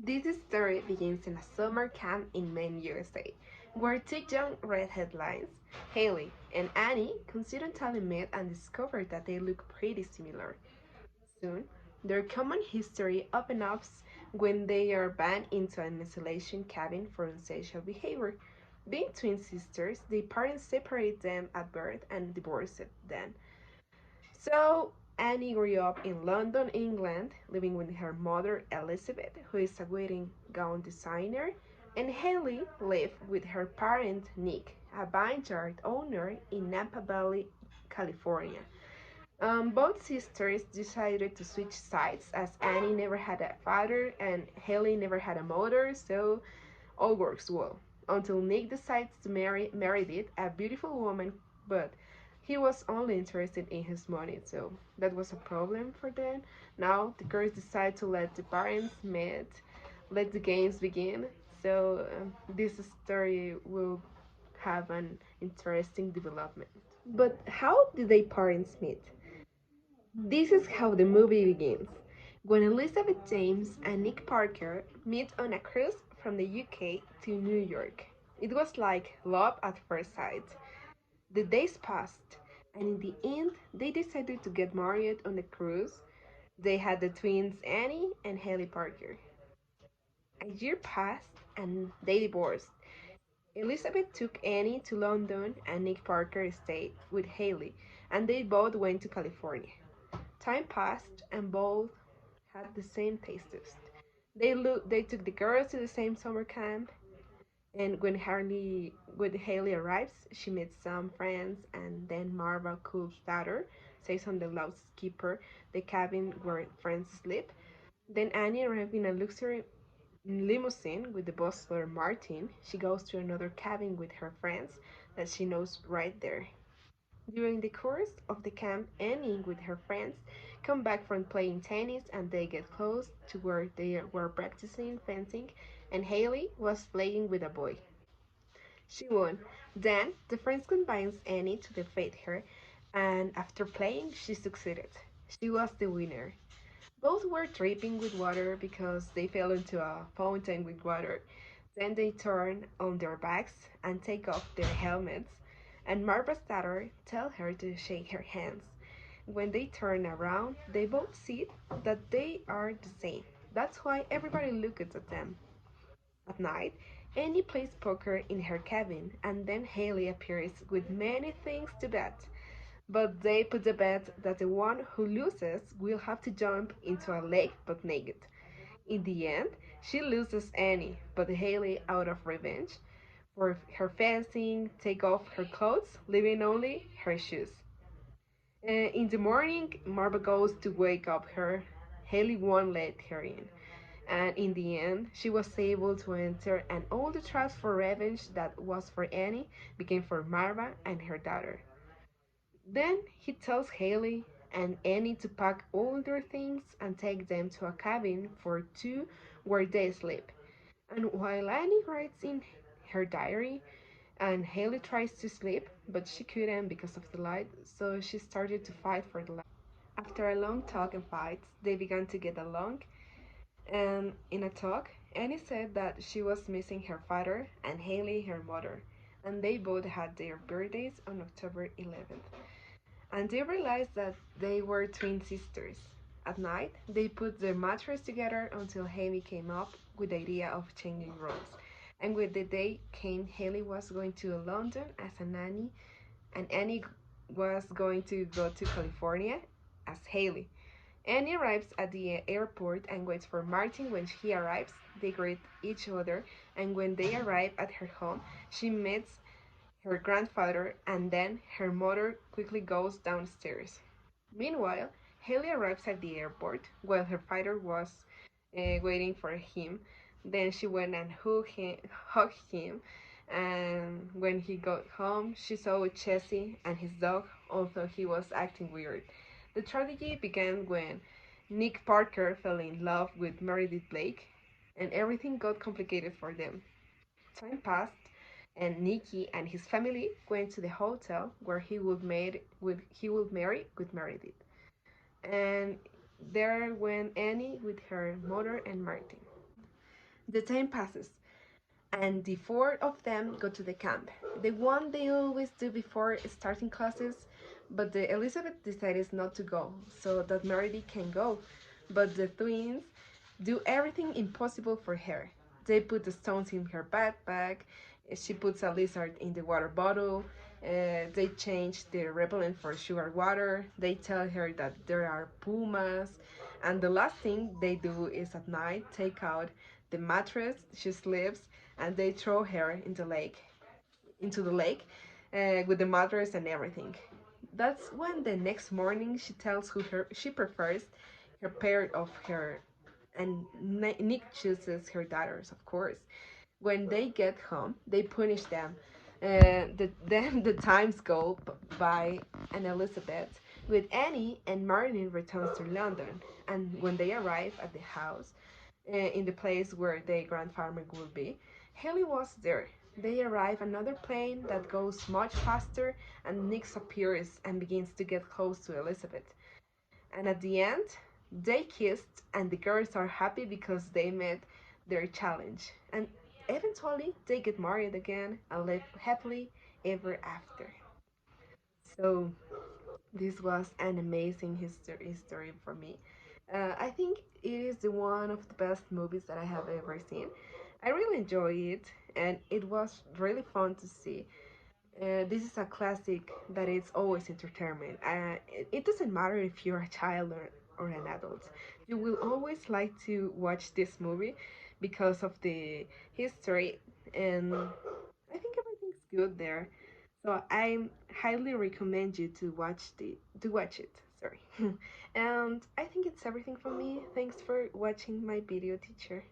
This story begins in a summer camp in Maine, USA, where two young redhead lions, Haley and Annie, coincidentally met and discovered that they look pretty similar. Soon, their common history opens up when they are banned into an isolation cabin for unsocial behavior. Being twin sisters, their parents separated them at birth and divorced them. So Annie grew up in London, England, living with her mother Elizabeth, who is a wedding gown designer, and Haley lived with her parent Nick, a vineyard owner in Napa Valley, California. Both sisters decided to switch sides as Annie never had a father and Haley never had a mother, so all works well. Until Nick decides to marry Meredith, a beautiful woman, but he was only interested in his money, so that was a problem for them. Now the girls decide to let the parents meet, let the games begin. So this story will have an interesting development. But how did their parents meet? This is how the movie begins. When Elizabeth James and Nick Parker meet on a cruise from the UK to New York. It was like love at first sight. The days passed, and in the end, they decided to get married on the cruise. They had the twins Annie and Haley Parker. A year passed, and they divorced. Elizabeth took Annie to London, and Nick Parker stayed with Haley, and they both went to California. Time passed, and both had the same tastes. They took the girls to the same summer camp, and when Haley arrives, she meets some friends, and then Marva Cool's daughter stays on the loudspeaker, the cabin where friends sleep. Then Annie arrives in a luxury limousine with the butler Martin. She goes to another cabin with her friends that she knows right there. During the course of the camp, Annie with her friends come back from playing tennis and they get close to where they were practicing fencing and Haley was playing with a boy. She won. Then the friends convinced Annie to defeat her and after playing she succeeded. She was the winner. Both were dripping with water because they fell into a fountain with water. Then they turn on their backs and take off their helmets, and Marva's daughter tells her to shake her hands. When they turn around, they both see that they are the same. That's why everybody looks at them. At night, Annie plays poker in her cabin, and then Haley appears with many things to bet. But they put the bet that the one who loses will have to jump into a lake but naked. In the end, she loses Annie, but Haley, out of revenge for her fencing, take off her clothes, leaving only her shoes. In the morning, Marva goes to wake up her. Haley won't let her in. And in the end, she was able to enter, and all the traps for revenge that was for Annie became for Marva and her daughter. Then he tells Haley and Annie to pack all their things and take them to a cabin for two where they sleep. And while Annie writes in her diary, and Haley tries to sleep, but she couldn't because of the light, so she started to fight for the light. After a long talk and fight, they began to get along, and in a talk, Annie said that she was missing her father and Haley her mother, and they both had their birthdays on October 11th. And they realized that they were twin sisters. At night, they put their mattress together until Haley came up with the idea of changing roles. And when the day came, Haley was going to London as a nanny, and Annie was going to go to California as Haley. Annie arrives at the airport and waits for Martin. When he arrives, they greet each other, and when they arrive at her home, she meets her grandfather, and then her mother quickly goes downstairs. Meanwhile, Haley arrives at the airport while her father was waiting for him. Then she went and hugged him, and when he got home, she saw Chessie and his dog, although he was acting weird. The tragedy began when Nick Parker fell in love with Meredith Blake, and everything got complicated for them. Time passed, and Nicky and his family went to the hotel where he would marry with Meredith. And there went Annie with her mother and Martin. The time passes, and the four of them go to the camp. The one they always do before starting classes, but the Elizabeth decides not to go, so that Meredith can go. But the twins do everything impossible for her. They put the stones in her backpack. She puts a lizard in the water bottle. They change the repellent for sugar water. They tell her that there are pumas. And the last thing they do is at night take out the mattress she sleeps and they throw her into the lake, with the mattress and everything. That's when the next morning she tells who she prefers, her pair of her, and Nick chooses her daughters, of course. When they get home, they punish them. Then the times go by, and Elizabeth, with Annie and Martin, returns to London. And when they arrive at the house, in the place where the grandfather will be, Haley was there. They arrive another plane that goes much faster, and Nick appears and begins to get close to Elizabeth. And at the end, they kissed, and the girls are happy because they met their challenge. And eventually, they get married again and live happily ever after. So, this was an amazing history for me. I think it is the one of the best movies that I have ever seen. I really enjoy it, and it was really fun to see. This is a classic that is always entertainment. It doesn't matter if you're a child or an adult. You will always like to watch this movie because of the history, and I think everything's good there. So I highly recommend you to watch it. Sorry. And I think it's everything for me. Thanks for watching my video, teacher.